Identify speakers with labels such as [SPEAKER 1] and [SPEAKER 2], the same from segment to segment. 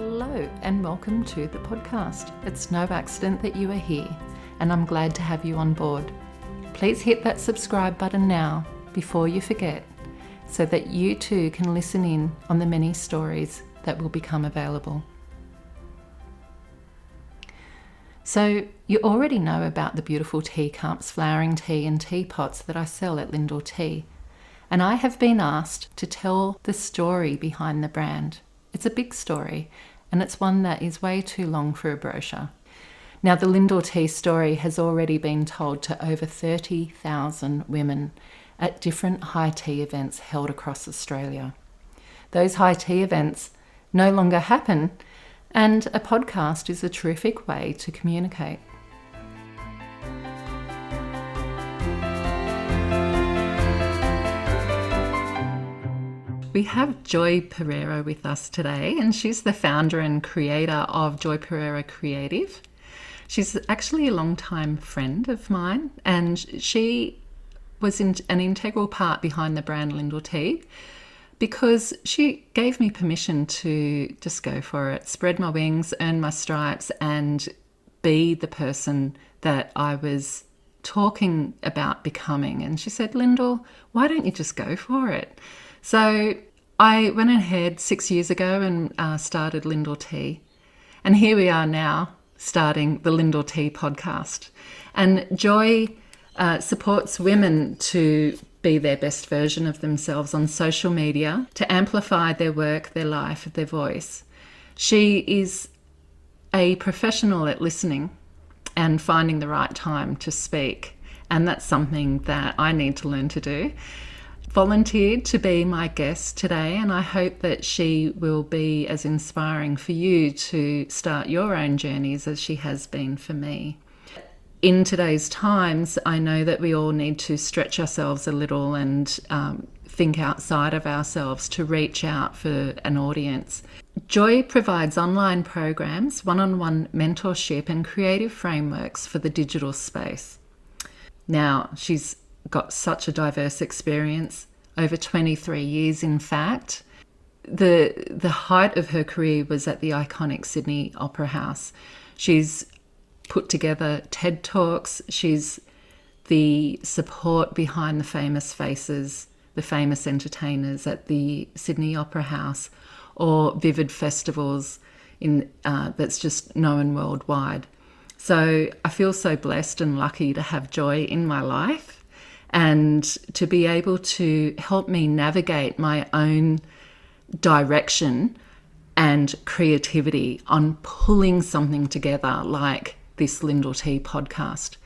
[SPEAKER 1] Hello and welcome to the podcast. It's no accident that you are here, and I'm glad to have you on board. Please hit that subscribe button now before you forget, so that you too can listen in on the many stories that will become available. So you already know about the beautiful teacups, flowering tea and teapots that I sell at LyndalT, and I have been asked to tell the story behind the brand. It's a big story, and it's one that is way too long for a brochure. Now, the LyndalT story has already been told to over 30,000 women at different high tea events held across Australia. Those high tea events no longer happen, and a podcast is a terrific way to communicate. We have Joy Pereira with us today, and she's the founder and creator of Joy Pereira Creative. She's actually a long-time friend of mine, and she was an integral part behind the brand LyndalT because she gave me permission to just go for it, spread my wings, earn my stripes, and be the person that I was talking about becoming. And she said, Lyndal, why don't you just go for it? So I went ahead 6 years ago and started LyndalT. And here we are now starting the LyndalT podcast. And Joy supports women to be their best version of themselves on social media, to amplify their work, their life, their voice. She is a professional at listening and finding the right time to speak. And that's something that I need to learn to do. Volunteered to be my guest today, and I hope that she will be as inspiring for you to start your own journeys as she has been for me. In today's times, I know that we all need to stretch ourselves a little and think outside of ourselves to reach out for an audience. Joy provides online programs, one-on-one mentorship and creative frameworks for the digital space. Now, she's got such a diverse experience, over 23 years in fact. The height of her career was at the iconic Sydney Opera House. She's put together TED Talks. She's the support behind the famous faces, the famous entertainers at the Sydney Opera House, or Vivid festivals that's just known worldwide. So I feel so blessed and lucky to have Joy in my life, and to be able to help me navigate my own direction and creativity on pulling something together like this LyndalT podcast.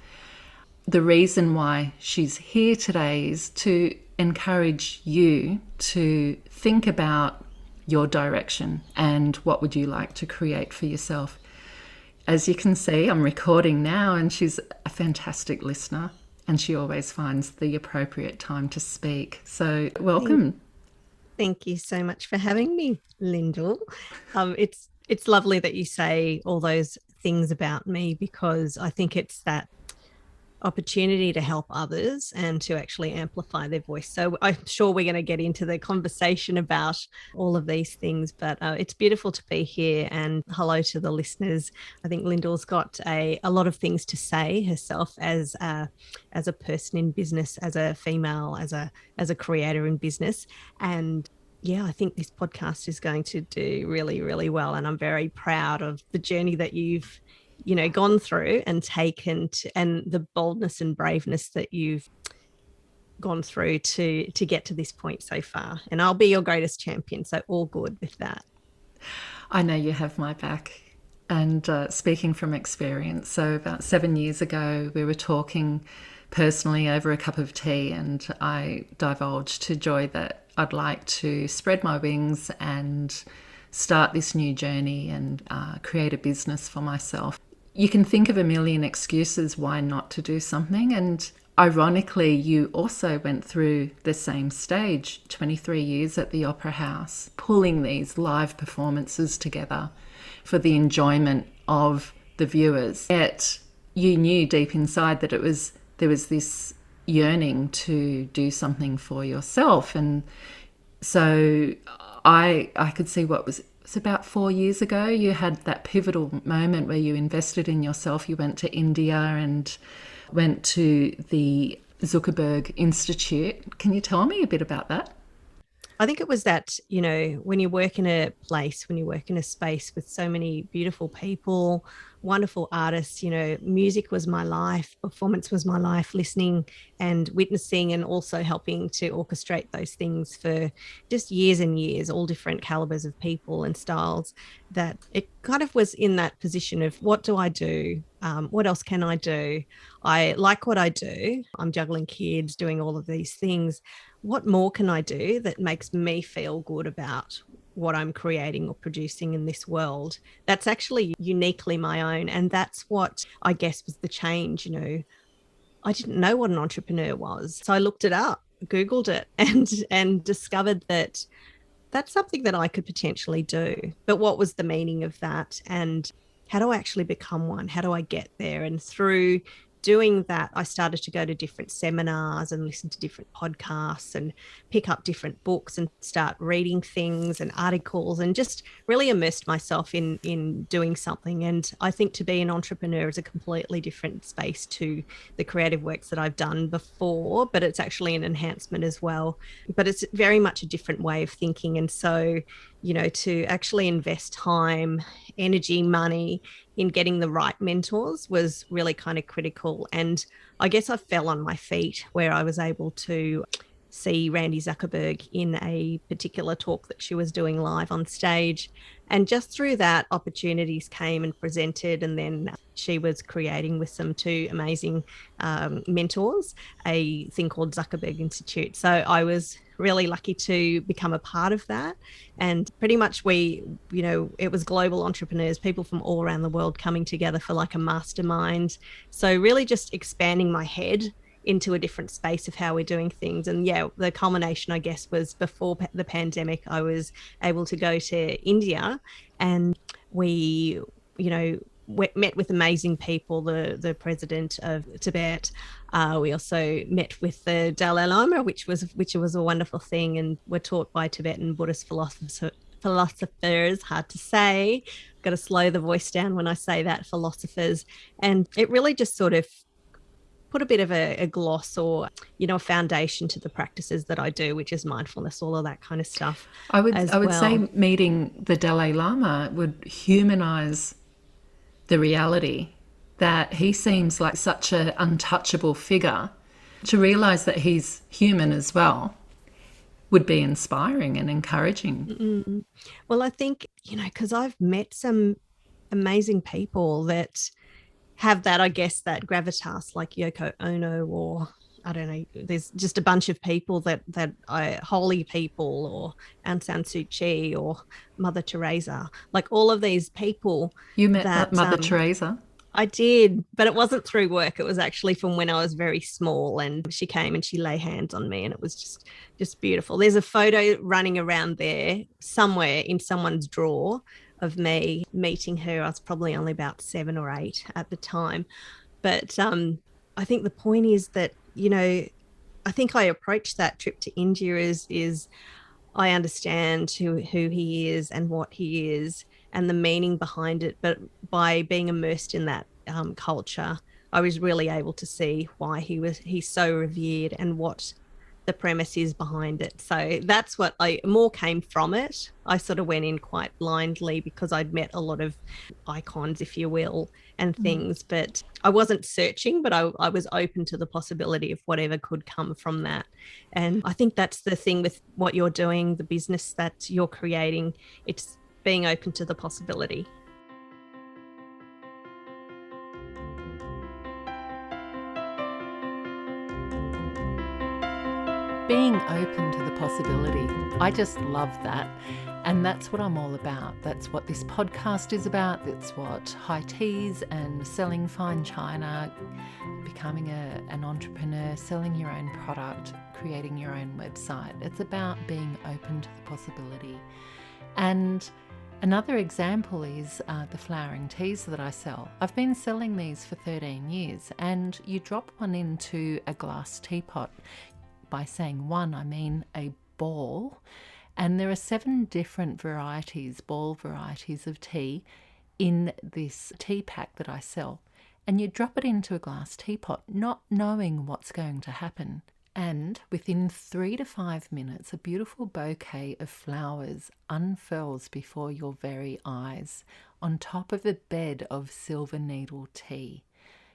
[SPEAKER 1] The reason why she's here today is to encourage you to think about your direction and what would you like to create for yourself. As you can see, I'm recording now, and she's a fantastic listener. And she always finds the appropriate time to speak. So welcome.
[SPEAKER 2] Thank you so much for having me, Lyndal. It's lovely that you say all those things about me, because I think it's that opportunity to help others and to actually amplify their voice. So I'm sure we're going to get into the conversation about all of these things, but it's beautiful to be here, and hello to the listeners. I think Lyndal's got a lot of things to say herself as a person in business, as a female, as a creator in business. And yeah, I think this podcast is going to do really, really well. And I'm very proud of the journey that you've gone through and taken and the boldness and braveness that you've gone through to get to this point so far. And I'll be your greatest champion. So all good with that.
[SPEAKER 1] I know you have my back. And speaking from experience, so about 7 years ago, we were talking personally over a cup of tea, and I divulged to Joy that I'd like to spread my wings and start this new journey and create a business for myself. You can think of a million excuses why not to do something, and ironically, you also went through the same stage, 23 years at the Opera House, pulling these live performances together for the enjoyment of the viewers. Yet you knew deep inside that there was this yearning to do something for yourself, and so I could see what was was about 4 years ago, you had that pivotal moment where you invested in yourself. You went to India and went to the Zuckerberg Institute. Can you tell me a bit about that?
[SPEAKER 2] I think it was that, when you work in a place, when you work in a space with so many beautiful people, wonderful artists, music was my life, performance was my life, listening and witnessing, and also helping to orchestrate those things for just years and years, all different calibers of people and styles, that it kind of was in that position of, what do I do? What else can I do? I like what I do. I'm juggling kids, doing all of these things. What more can I do that makes me feel good about what I'm creating or producing in this world? That's actually uniquely my own. And that's what I guess was the change. I didn't know what an entrepreneur was. So I looked it up, Googled it, and discovered that that's something that I could potentially do. But what was the meaning of that? And how do I actually become one? How do I get there? And through doing that, I started to go to different seminars and listen to different podcasts and pick up different books and start reading things and articles, and just really immersed myself in doing something. And I think to be an entrepreneur is a completely different space to the creative works that I've done before, but it's actually an enhancement as well. But it's very much a different way of thinking. And so, to actually invest time, energy, money in getting the right mentors was really kind of critical. And I guess I fell on my feet where I was able to see Randy Zuckerberg in a particular talk that she was doing live on stage. And just through that, opportunities came and presented. And then she was creating with some two amazing mentors a thing called Zuckerberg Institute. So I was really lucky to become a part of that. And pretty much it was global entrepreneurs, people from all around the world coming together for like a mastermind. So really just expanding my head into a different space of how we're doing things. And yeah, the culmination, I guess, was before the pandemic. I was able to go to India, and we, met with amazing people, the president of Tibet. We also met with the Dalai Lama, which was a wonderful thing, and were taught by Tibetan Buddhist philosophers, hard to say. Got to slow the voice down when I say that, philosophers. And it really just sort of put a bit of a gloss or, a foundation to the practices that I do, which is mindfulness, all of that kind of stuff.
[SPEAKER 1] I would say meeting the Dalai Lama would humanize the reality that he seems like such an untouchable figure. To realize that he's human as well would be inspiring and encouraging.
[SPEAKER 2] Mm-hmm. Well, I think, because I've met some amazing people that have that, I guess, that gravitas, like Yoko Ono, or I don't know, there's just a bunch of people that holy people, or Aung San Suu Kyi, or Mother Teresa, like all of these people.
[SPEAKER 1] You met that Mother Teresa?
[SPEAKER 2] I did, but it wasn't through work. It was actually from when I was very small, and she came and she lay hands on me, and it was just beautiful. There's a photo running around there somewhere in someone's drawer of me meeting her. I was probably only about 7 or 8 at the time. But I think the point is that, I think I approached that trip to India is I understand who he is and what he is and the meaning behind it. But by being immersed in that culture, I was really able to see why he's so revered and what the premise is behind it. So that's what more came from it. I sort of went in quite blindly because I'd met a lot of icons, if you will, and things, but I wasn't searching, but I was open to the possibility of whatever could come from that. And I think that's the thing with what you're doing, the business that you're creating, it's being open to the possibility.
[SPEAKER 1] Being open to the possibility. I just love that. And that's what I'm all about. That's what this podcast is about. That's what high teas and selling fine china, becoming an entrepreneur, selling your own product, creating your own website. It's about being open to the possibility. And another example is the flowering teas that I sell. I've been selling these for 13 years, and you drop one into a glass teapot. By saying one, I mean a ball, And there are 7 different varieties, ball varieties of tea in this tea pack that I sell. And you drop it into a glass teapot, not knowing what's going to happen. And within 3 to 5 minutes, a beautiful bouquet of flowers unfurls before your very eyes on top of a bed of silver needle tea.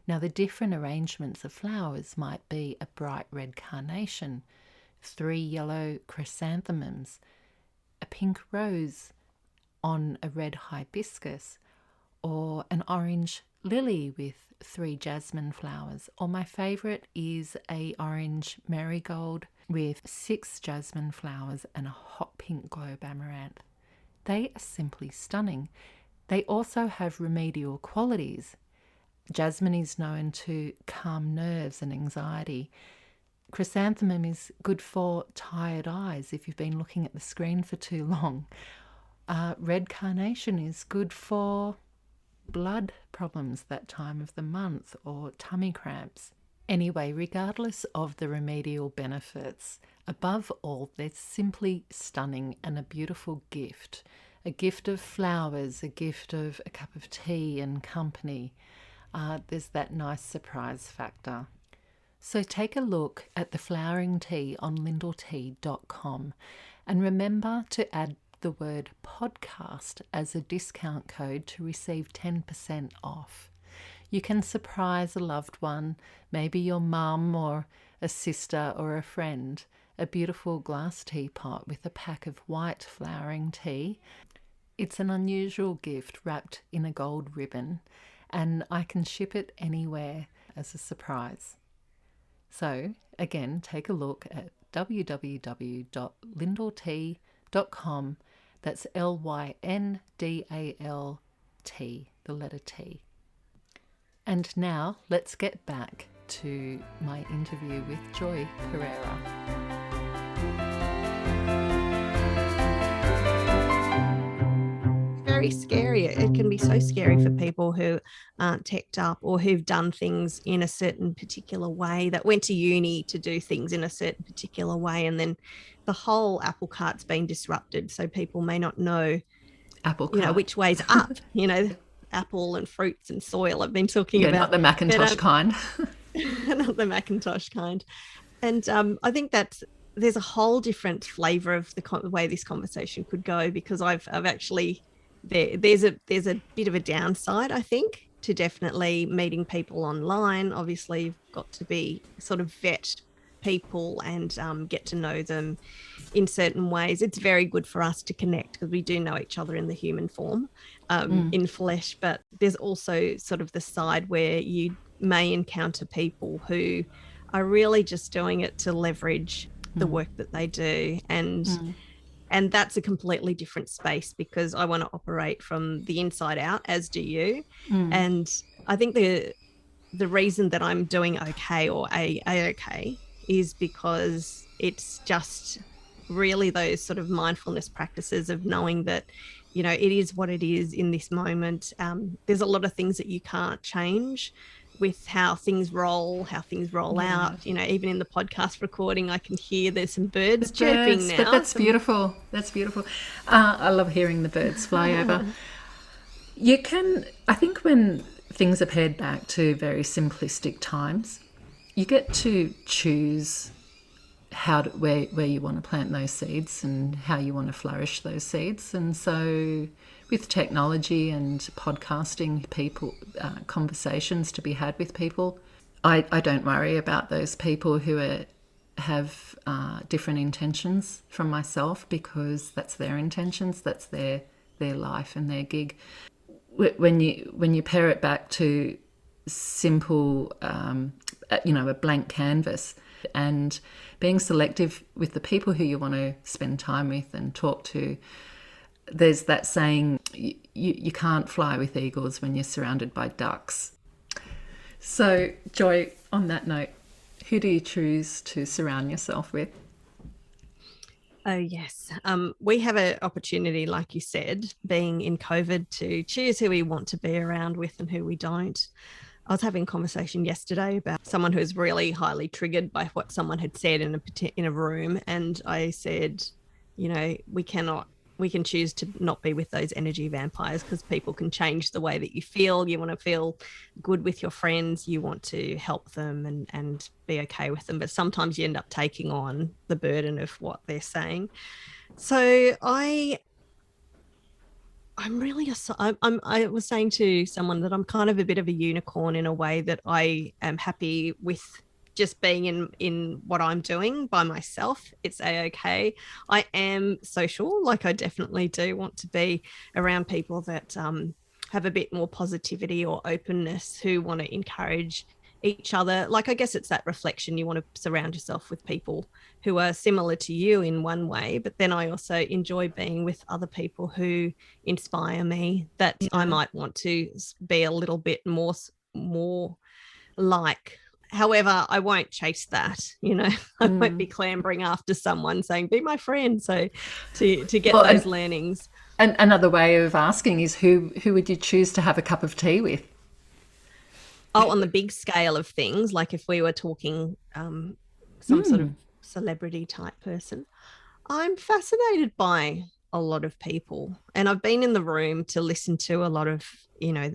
[SPEAKER 1] Now, the different arrangements of flowers might be a bright red carnation, 3 yellow chrysanthemums, a pink rose on a red hibiscus, or an orange lily with 3 jasmine flowers, or my favourite is a orange marigold with 6 jasmine flowers and a hot pink globe amaranth. They are simply stunning. They also have remedial qualities. Jasmine is known to calm nerves and anxiety. Chrysanthemum is good for tired eyes if you've been looking at the screen for too long. Red carnation is good for blood problems that time of the month or tummy cramps. Anyway, regardless of the remedial benefits, above all, they're simply stunning and a beautiful gift. A gift of flowers, a gift of a cup of tea and company. There's that nice surprise factor. So take a look at the flowering tea on LyndalT.com and remember to add the word podcast as a discount code to receive 10% off. You can surprise a loved one, maybe your mum or a sister or a friend, a beautiful glass teapot with a pack of white flowering tea. It's an unusual gift wrapped in a gold ribbon, and I can ship it anywhere as a surprise. So again, take a look at www.lyndalt.com. That's LYNDALT, the letter T. And now let's get back to my interview with Joy Pereira.
[SPEAKER 2] Very scary. It can be so scary for people who aren't teched up or who've done things in a certain particular way, that went to uni to do things in a certain particular way, and then the whole apple cart's been disrupted, so people may not know which way's up. Apple and fruits and soil I've been talking about.
[SPEAKER 1] Not the Macintosh kind.
[SPEAKER 2] Not the Macintosh kind. And I think that there's a whole different flavour of the way this conversation could go, because I've actually there's a bit of a downside, I think, to definitely meeting people online. Obviously, you've got to be sort of vet people and get to know them in certain ways. It's very good for us to connect because we do know each other in the human form, in flesh, but there's also sort of the side where you may encounter people who are really just doing it to leverage the work that they do, and that's a completely different space, because I want to operate from the inside out, as do you. And I think the reason that I'm doing okay, or a-okay, is because it's just really those sort of mindfulness practices of knowing that, it is what it is in this moment. There's a lot of things that you can't change with how things roll out. Even in the podcast recording, I can hear there's some birds chirping now.
[SPEAKER 1] But that's beautiful. That's beautiful. I love hearing the birds fly over. I think when things are pared back to very simplistic times, you get to choose where you want to plant those seeds and how you want to flourish those seeds. And so with technology and podcasting, conversations to be had with people, I don't worry about those people who have different intentions from myself, because that's their intentions, that's their life and their gig. When you pare it back to simple, a blank canvas, and being selective with the people who you want to spend time with and talk to. There's that saying, you can't fly with eagles when you're surrounded by ducks. So, Joy, on that note, who do you choose to surround yourself with?
[SPEAKER 2] Oh, yes. We have an opportunity, like you said, being in COVID, to choose who we want to be around with and who we don't. I was having a conversation yesterday about someone who's really highly triggered by what someone had said in a room. And I said, we can choose to not be with those energy vampires, because people can change the way that you feel. You want to feel good with your friends. You want to help them and be okay with them. But sometimes you end up taking on the burden of what they're saying. So I was saying to someone that I'm kind of a bit of a unicorn in a way that I am happy with just being in what I'm doing by myself. It's a-okay. I am social. Like, I definitely do want to be around people that have a bit more positivity or openness, who want to encourage each other. Like, I guess it's that reflection. You want to surround yourself with people who are similar to you in one way, but then I also enjoy being with other people who inspire me, that I might want to be a little bit more like. However, I won't chase that, I won't be clambering after someone saying, be my friend. So to get those learnings.
[SPEAKER 1] And another way of asking is, who would you choose to have a cup of tea with?
[SPEAKER 2] Oh, on the big scale of things, like if we were talking some sort of celebrity type person, I'm fascinated by a lot of people. And I've been in the room to listen to a lot of,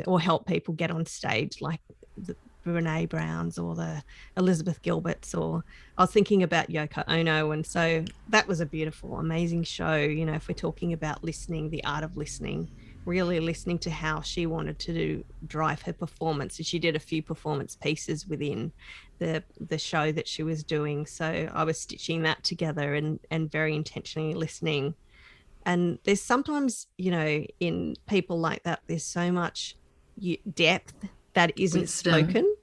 [SPEAKER 2] or help people get on stage, like the Brene Browns or the Elizabeth Gilberts, or I was thinking about Yoko Ono. And so that was a beautiful, amazing show. If we're talking about listening, the art of listening, really listening to how she wanted to drive her performance. And she did a few performance pieces within the show that she was doing. So I was stitching that together and very intentionally listening. And there's sometimes, in people like that, there's so much depth that isn't spoken.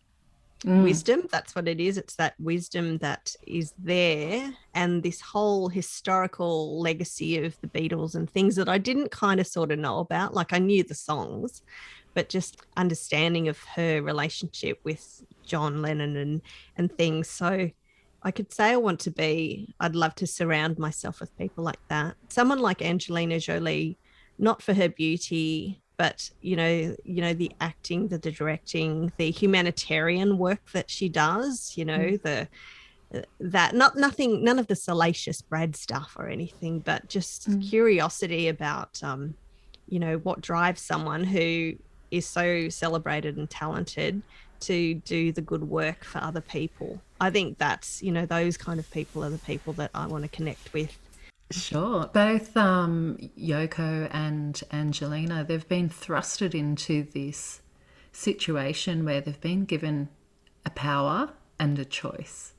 [SPEAKER 2] Wisdom, that's what it is. It's that wisdom that is there, and this whole historical legacy of the Beatles and things that I didn't kind of sort of know about. Like, I knew the songs, but just understanding of her relationship with John Lennon and things. So I could say I'd love to surround myself with people like that. Someone like Angelina Jolie, not for her beauty, but the acting, the directing, the humanitarian work that she does, none of the salacious Brad stuff or anything, but just curiosity about what drives someone who is so celebrated and talented to do the good work for other people. I think that's, those kind of people are the people that I want to connect with.
[SPEAKER 1] Sure. Both Yoko and Angelina, they've been thrusted into this situation where they've been given a power and a choice.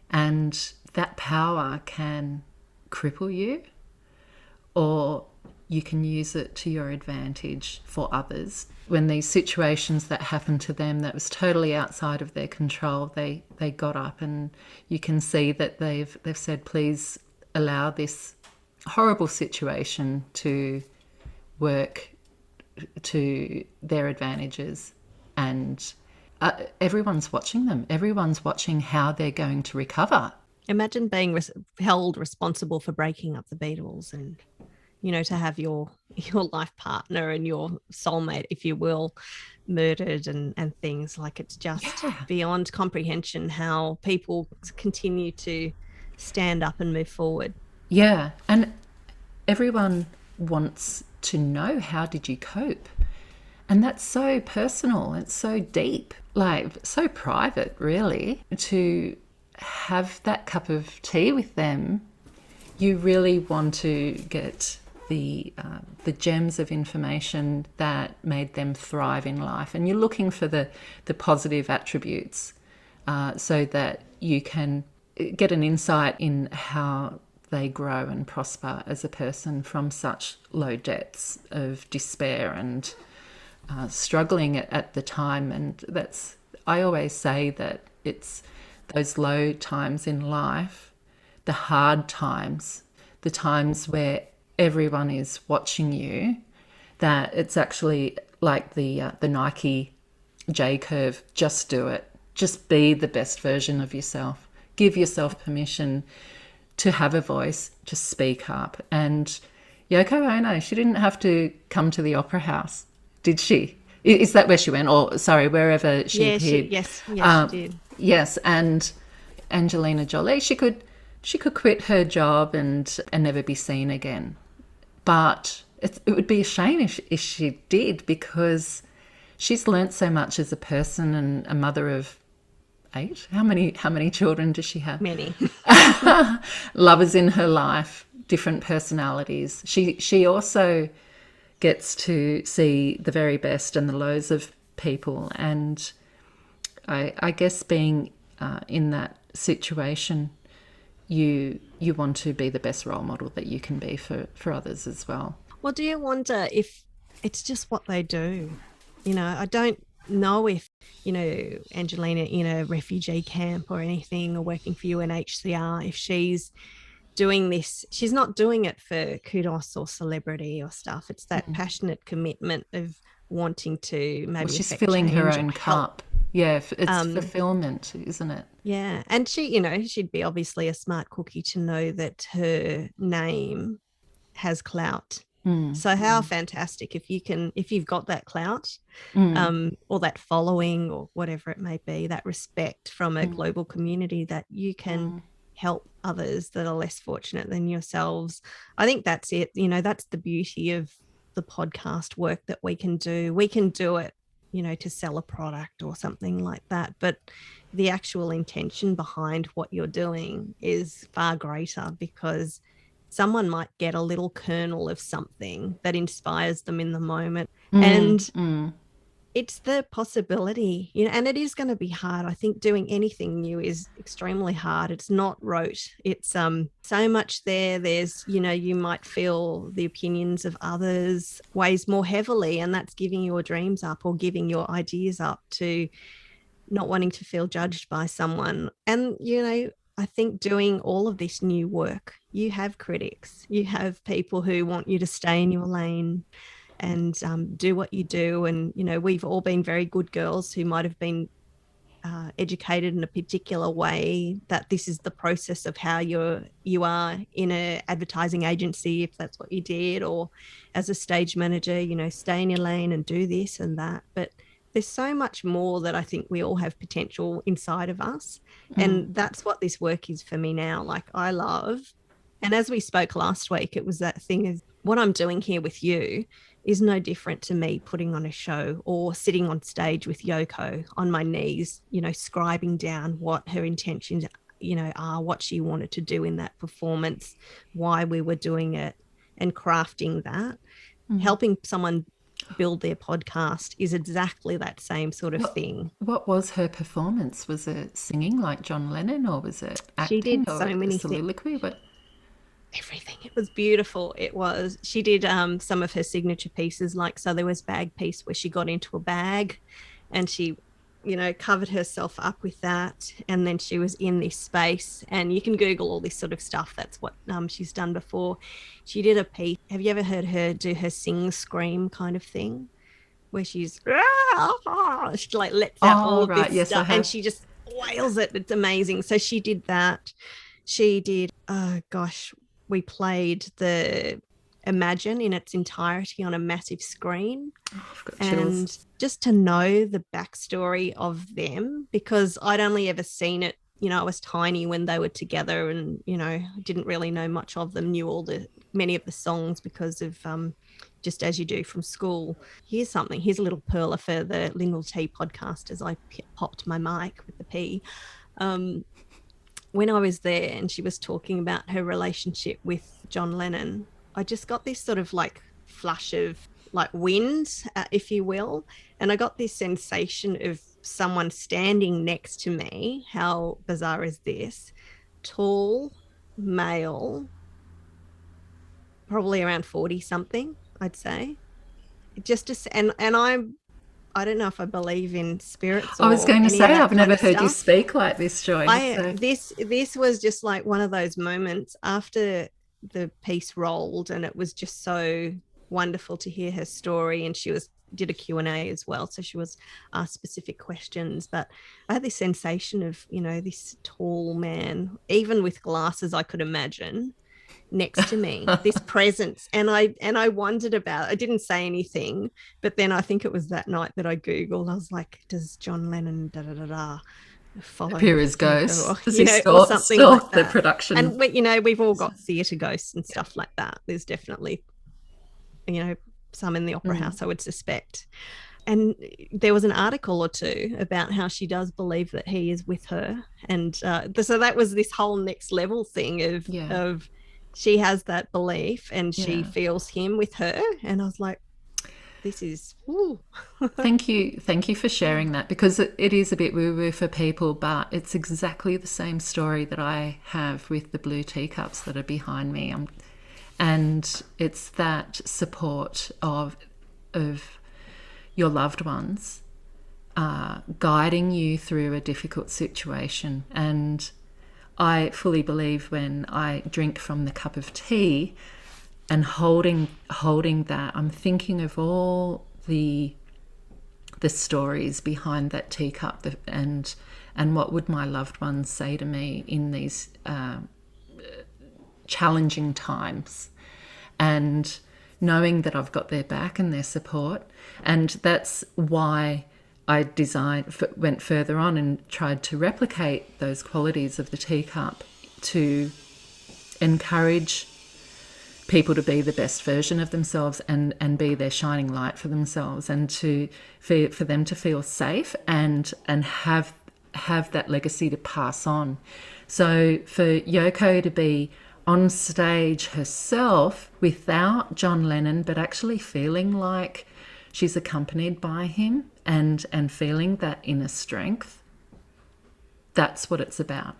[SPEAKER 1] And that power can cripple you, or you can use it to your advantage for others. When these situations that happened to them that was totally outside of their control, they got up, and you can see that they've said, please allow this horrible situation to work to their advantages. And everyone's watching them. Everyone's watching how they're going to recover.
[SPEAKER 2] Imagine being held responsible for breaking up the Beatles, and, to have your life partner and your soulmate, if you will, murdered and things. Like, it's just beyond comprehension how people continue to stand up and move forward.
[SPEAKER 1] Yeah, and everyone wants to know, how did you cope? And that's so personal, it's so deep, like so private, really. To have that cup of tea with them, you really want to get the gems of information that made them thrive in life, and you're looking for the positive attributes so that you can get an insight in how they grow and prosper as a person from such low depths of despair and struggling at the time. And I always say that it's those low times in life, the hard times, the times where everyone is watching you, that it's actually like the Nike J curve. Just do it. Just be the best version of yourself. Give yourself permission to have a voice, to speak up. And Yoko Ono, she didn't have to come to the Opera House, did she? Is that where she went? Or, sorry, wherever she appeared.
[SPEAKER 2] Yes, she did.
[SPEAKER 1] Yes, and Angelina Jolie, she could She could quit her job and never be seen again. But it would be a shame if she did, because she's learnt so much as a person and a mother of 8. How many children does she have?
[SPEAKER 2] Many.
[SPEAKER 1] Lovers in her life, different personalities. She also gets to see the very best and the lows of people, and I guess being in that situation, you want to be the best role model that you can be for others as well.
[SPEAKER 2] Well, do you wonder if it's just what they do? I don't know if, Angelina in a refugee camp or anything, or working for UNHCR, if she's doing this, she's not doing it for kudos or celebrity or stuff. It's that passionate commitment of wanting to maybe
[SPEAKER 1] she's filling her own cup. Yeah, it's fulfillment, isn't it?
[SPEAKER 2] Yeah. And she, she'd be obviously a smart cookie to know that her name has clout. So how fantastic if you've got that clout, or that following, or whatever it may be, that respect from a global community, that you can help others that are less fortunate than yourselves. I think that's it. That's the beauty of the podcast work that we can do. We can do it, to sell a product or something like that, but the actual intention behind what you're doing is far greater, because someone might get a little kernel of something that inspires them in the moment. And it's the possibility, and it is going to be hard. I think doing anything new is extremely hard. It's not rote. It's so much there. There's, you might feel the opinions of others weighs more heavily, and that's giving your dreams up or giving your ideas up to not wanting to feel judged by someone. And, I think doing all of this new work, you have critics, you have people who want you to stay in your lane and do what you do. And, we've all been very good girls who might have been educated in a particular way, that this is the process of how you are in an advertising agency, if that's what you did, or as a stage manager, stay in your lane and do this and that. But there's so much more that I think we all have potential inside of us. And that's what this work is for me now. Like, I love, and as we spoke last week, it was that thing of what I'm doing here with you is no different to me putting on a show or sitting on stage with Yoko on my knees, scribing down what her intentions, are, what she wanted to do in that performance, why we were doing it, and crafting that. Helping someone build their podcast is exactly that same sort of thing.
[SPEAKER 1] What was her performance? Was it singing like John Lennon, or was it acting?
[SPEAKER 2] She did
[SPEAKER 1] so
[SPEAKER 2] many
[SPEAKER 1] soliloquy?
[SPEAKER 2] things. Everything. It was beautiful. It was. She did some of her signature pieces, like, so there was bag piece where she got into a bag and she, covered herself up with that, and then she was in this space, and you can Google all this sort of stuff. That's what she's done before. She did a piece. Have you ever heard her do her sing scream kind of thing, where she's she like lets out all this stuff, and she just wails it. It's amazing. So she did that. She did. We played the Imagine in its entirety on a massive screen. And just to know the backstory of them, because I'd only ever seen it, I was tiny when they were together, and didn't really know much of them, knew many of the songs because of just as you do from school. Here's a little perler for the LyndalT Podcast, as I popped my mic with the P. When I was there and she was talking about her relationship with John Lennon, I just got this sort of like flush of like wind, if you will. And I got this sensation of someone standing next to me. How bizarre is this? Tall, male, probably around 40 something, I'd say. I don't know if I believe in spirits.
[SPEAKER 1] I was going to say, I've never heard you speak like this, Joy.
[SPEAKER 2] This was just like one of those moments after the piece rolled, and it was just so wonderful to hear her story. And she did a Q&A as well, so she was asked specific questions. But I had this sensation of, this tall man, even with glasses, I could imagine, next to me, this presence. And I wondered I didn't say anything, but then I think it was that night that I Googled, I was like, does John Lennon follow
[SPEAKER 1] Pereira's
[SPEAKER 2] Pereira
[SPEAKER 1] ghost.
[SPEAKER 2] or,
[SPEAKER 1] Does he
[SPEAKER 2] or something like
[SPEAKER 1] the
[SPEAKER 2] that.
[SPEAKER 1] production?
[SPEAKER 2] And we've all got theatre ghosts and stuff like that. There's definitely, some in the opera house, I would suspect. And there was an article or two about how she does believe that he is with her. And so that was this whole next level thing of she has that belief and she feels him with her. And I was like, this is, ooh.
[SPEAKER 1] Thank you for sharing that, because it is a bit woo-woo for people, but it's exactly the same story that I have with the blue teacups that are behind me. And it's that support of your loved ones guiding you through a difficult situation. And I fully believe when I drink from the cup of tea and holding that, I'm thinking of all the stories behind that teacup, and what would my loved ones say to me in these challenging times, and knowing that I've got their back and their support. And that's why I went further on and tried to replicate those qualities of the teacup to encourage people to be the best version of themselves and be their shining light for themselves, and for them to feel safe and have that legacy to pass on. So for Yoko to be on stage herself without John Lennon, but actually feeling like she's accompanied by him and feeling that inner strength, that's what it's about.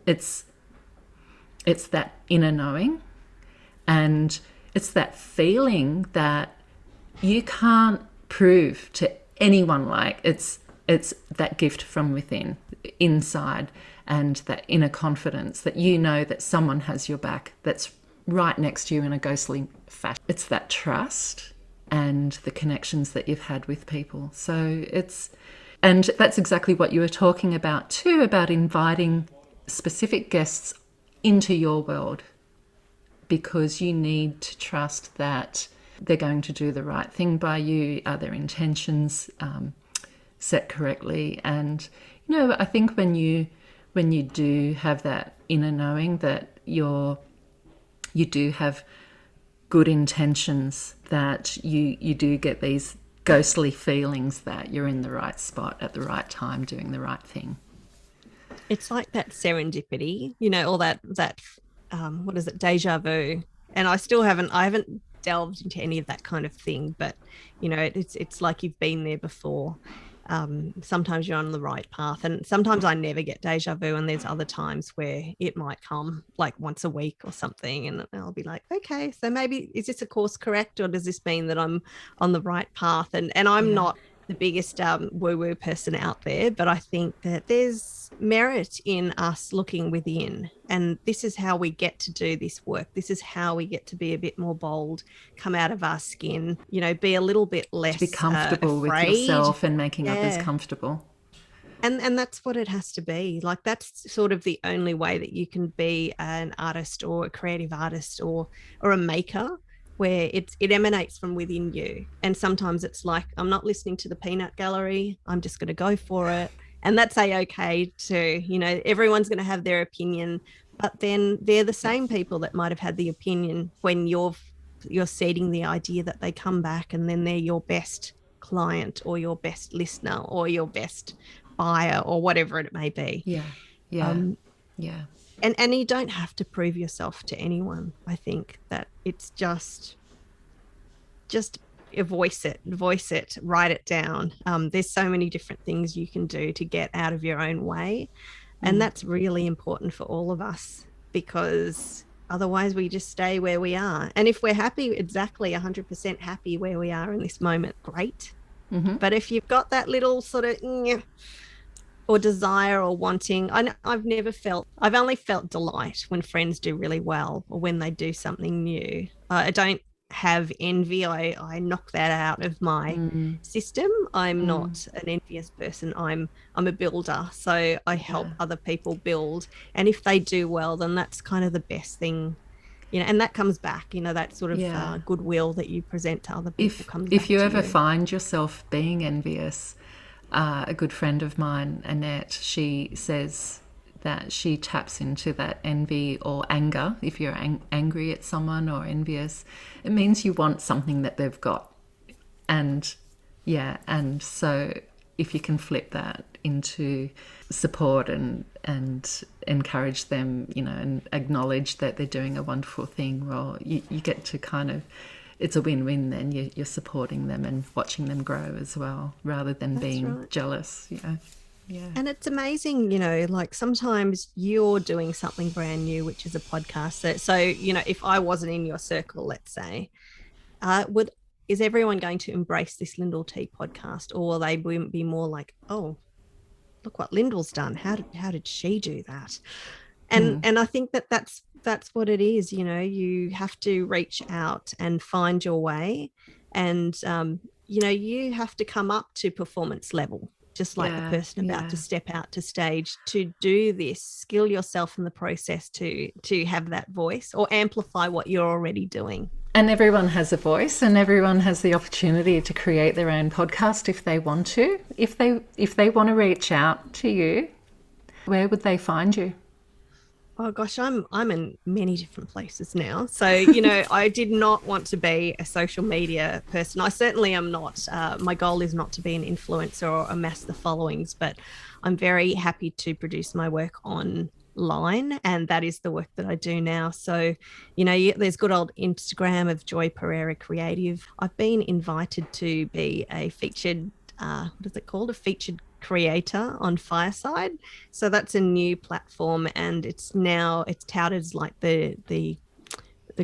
[SPEAKER 1] It's that inner knowing, and it's that feeling that you can't prove to anyone. Like it's that gift from within, inside, and that inner confidence that you know that someone has your back, that's right next to you in a ghostly fashion. It's that trust and the connections that you've had with people. So and that's exactly what you were talking about too, about inviting specific guests into your world, because you need to trust that they're going to do the right thing by you. Are their intentions set correctly? And I think when you do have that inner knowing that you do have good intentions, that you do get these ghostly feelings that you're in the right spot at the right time doing the right thing.
[SPEAKER 2] It's like that serendipity, or that what is it, deja vu. And I haven't delved into any of that kind of thing, but it's like you've been there before. Sometimes you're on the right path, and sometimes I never get deja vu, and there's other times where it might come like once a week or something, and I'll be like, okay, so maybe is this a course correct, or does this mean that I'm on the right path? And I'm not the biggest woo-woo person out there, but I think that there's merit in us looking within, and this is how we get to do this work. This is how we get to be a bit more bold, come out of our skin, be a little bit less
[SPEAKER 1] to be comfortable with yourself and making others comfortable.
[SPEAKER 2] And that's what it has to be. Like, that's sort of the only way that you can be an artist or a creative artist or a maker, where it emanates from within you. And sometimes it's like, I'm not listening to the peanut gallery, I'm just going to go for it. And that's okay too. Everyone's going to have their opinion, but then they're the same people that might have had the opinion when you're seeding the idea that they come back, and then they're your best client or your best listener or your best buyer or whatever it may be. And you don't have to prove yourself to anyone. I think that it's just voice it, write it down. There's so many different things you can do to get out of your own way. And that's really important for all of us, because otherwise we just stay where we are. And if we're happy, exactly 100% happy where we are in this moment, great. But if you've got that little sort of or desire or wanting, I've only felt delight when friends do really well or when they do something new. I don't have envy. I knock that out of my system. I'm not an envious person. I'm a builder, so I help other people build, and if they do well, then that's kind of the best thing, and that comes back, that sort of goodwill that you present to other people. If you ever
[SPEAKER 1] find yourself being envious, A good friend of mine, Annette, she says that she taps into that envy or anger. If you're angry at someone or envious, it means you want something that they've got. And and so if you can flip that into support and encourage them, and acknowledge that they're doing a wonderful thing, well, you get to kind of, it's a win-win then. You're supporting them and watching them grow as well, rather than being jealous. Yeah.
[SPEAKER 2] And it's amazing, like sometimes you're doing something brand new, which is a podcast. So if I wasn't in your circle, let's say, is everyone going to embrace this LyndalT podcast, or will they be more like, oh, look what Lyndal's done. How did she do that? And I think that's what it is. You have to reach out and find your way, and you have to come up to performance level, just like the person about to step out to stage to do this. Skill yourself in the process to have that voice or amplify what you're already doing.
[SPEAKER 1] And everyone has a voice, and everyone has the opportunity to create their own podcast if they want to. If they want to reach out to you, where would they find you?
[SPEAKER 2] Oh gosh, I'm in many different places now. So, I did not want to be a social media person. I certainly am not. My goal is not to be an influencer or amass the followings, but I'm very happy to produce my work online, and that is the work that I do now. So, there's good old Instagram of Joy Pereira Creative. I've been invited to be a featured, what is it called? A featured creator on Fireside. So that's a new platform, and it's touted as like the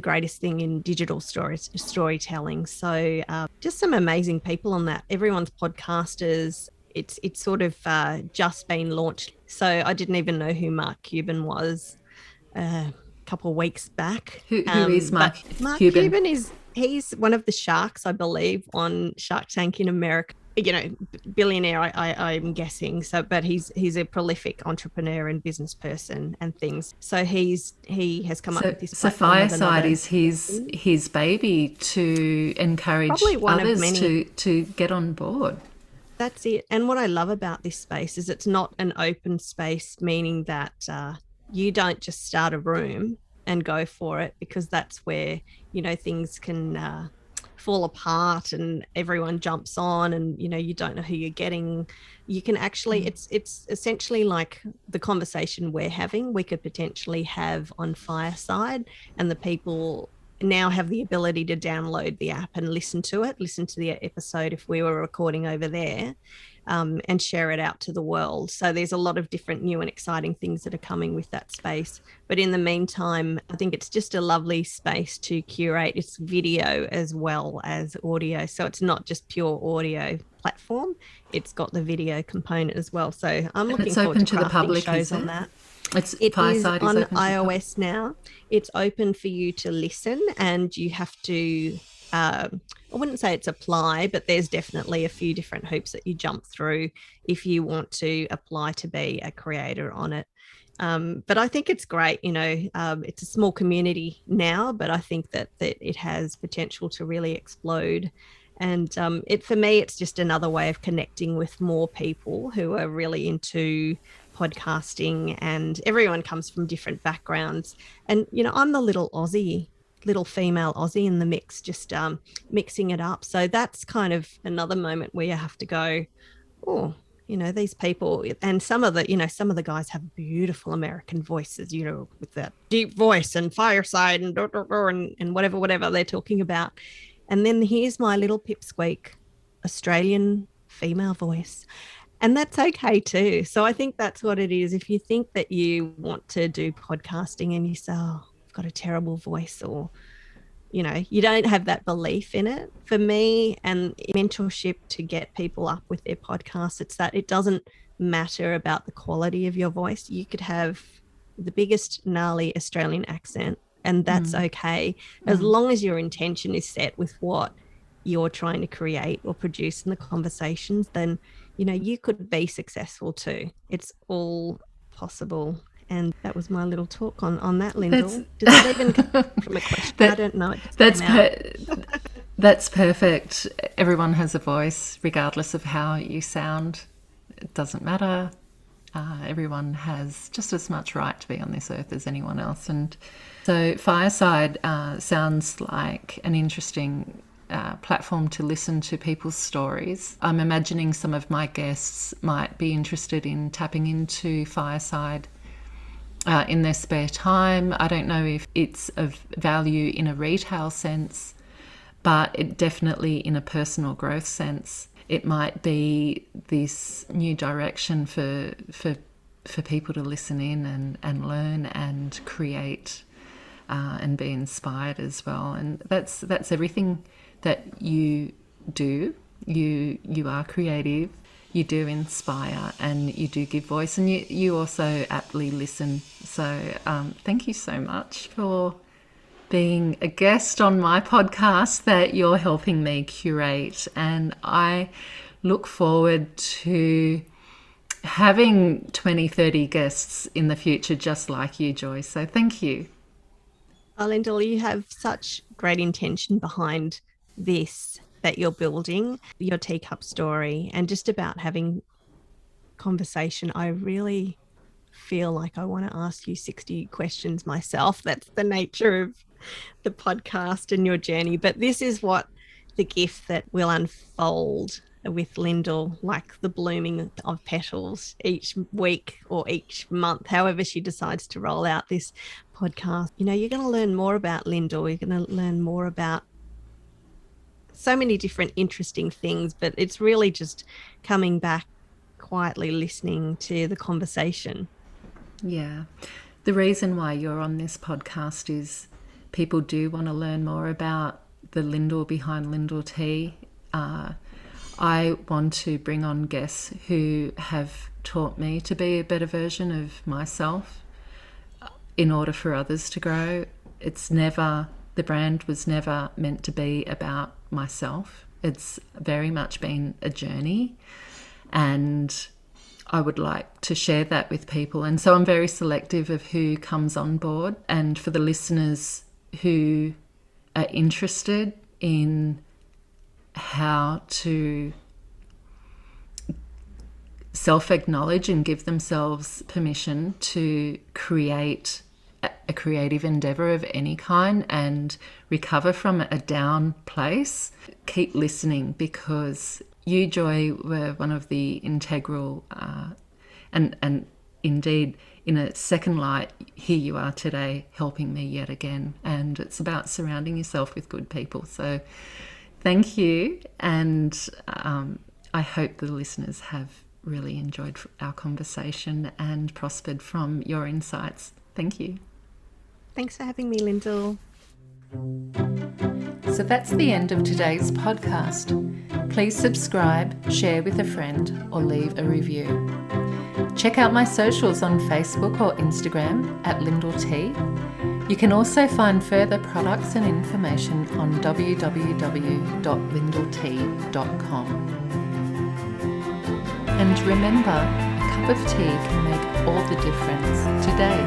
[SPEAKER 2] greatest thing in digital storytelling. So just some amazing people on that. Everyone's podcasters. It's sort of just been launched. So I didn't even know who Mark Cuban was a couple of weeks back.
[SPEAKER 1] Who is Mark Cuban?
[SPEAKER 2] Mark Cuban he's one of the sharks, I believe, on Shark Tank in America. Billionaire, I'm guessing. So, but he's a prolific entrepreneur and business person and things. So he has come up with this.
[SPEAKER 1] So Fireside is his baby to encourage others to get on board.
[SPEAKER 2] That's it. And what I love about this space is it's not an open space, meaning that you don't just start a room and go for it, because that's where things can fall apart and everyone jumps on, and you don't know who you're getting. You can actually it's essentially like the conversation we're having, we could potentially have on Fireside, and the people now have the ability to download the app and listen to the episode if we were recording over there, and share it out to the world. So there's a lot of different new and exciting things that are coming with that space. But in the meantime, I think it's just a lovely space to curate. It's video as well as audio. So it's not just pure audio platform. It's got the video component as well. So I'm looking forward to the public shows on that. It is on iOS now. It's open for you to listen, and you have to I wouldn't say it's apply, but there's definitely a few different hoops that you jump through if you want to apply to be a creator on it. But I think it's great. It's a small community now, but I think that it has potential to really explode. And for me, it's just another way of connecting with more people who are really into podcasting, and everyone comes from different backgrounds. And, I'm the little female Aussie in the mix, just mixing it up. So that's kind of another moment where you have to go, oh, these people, and some of the guys have beautiful American voices, with that deep voice and Fireside and whatever they're talking about. And then here's my little pipsqueak Australian female voice. And that's okay too. So I think that's what it is. If you think that you want to do podcasting and you say, oh, I've got a terrible voice, or, you don't have that belief in it. For me, and mentorship to get people up with their podcasts, it's that it doesn't matter about the quality of your voice. You could have the biggest gnarly Australian accent, and that's okay, as long as your intention is set with what you're trying to create or produce in the conversations. Then you could be successful too. It's all possible. And that was my little talk on that, Lyndal. Did that even come from a question? I don't know.
[SPEAKER 1] That's perfect. Everyone has a voice, regardless of how you sound. it doesn't matter. Everyone has just as much right to be on this earth as anyone else. And so Fireside sounds like an interesting platform to listen to people's stories. I'm imagining some of my guests might be interested in tapping into Fireside in their spare time. I don't know if it's of value in a retail sense, but it definitely in a personal growth sense. It might be this new direction for people to listen in and learn and create and be inspired as well. And that's everything that you do. You are creative, you do inspire, and you do give voice, and you also aptly listen. So thank you so much for being a guest on my podcast that you're helping me curate. And I look forward to having 20, 30 guests in the future just like you, Joy. So thank you.
[SPEAKER 2] Lyndal, you have such great intention behind this that you're building, your teacup story, and just about having conversation. I really feel like I want to ask you 60 questions myself. That's the nature of the podcast and your journey. But this is what the gift that will unfold with Lyndal, like the blooming of petals each week or each month, however she decides to roll out this podcast. You know, you're going to learn more about Lyndal. You're going to learn more about so many different interesting things, but it's really just coming back, quietly listening to the conversation.
[SPEAKER 1] Yeah. The reason why you're on this podcast is people do want to learn more about the Lyndal behind LyndalT. I want to bring on guests who have taught me to be a better version of myself in order for others to grow. The brand was never meant to be about myself. It's very much been a journey, and I would like to share that with people. And so I'm very selective of who comes on board. And for the listeners who are interested in how to self-acknowledge and give themselves permission to create a creative endeavour of any kind and recover from a down place, keep listening, because you, Joy, were one of the integral and indeed in a second light, here you are today helping me yet again. And it's about surrounding yourself with good people. So thank you, and I hope the listeners have really enjoyed our conversation and prospered from your insights. Thank you.
[SPEAKER 2] Thanks for having me, Lyndal.
[SPEAKER 1] So that's the end of today's podcast. Please subscribe, share with a friend, or leave a review. Check out my socials on Facebook or Instagram at LyndalT. You can also find further products and information on www.lyndalt.com. And remember, a cup of tea can make all the difference today.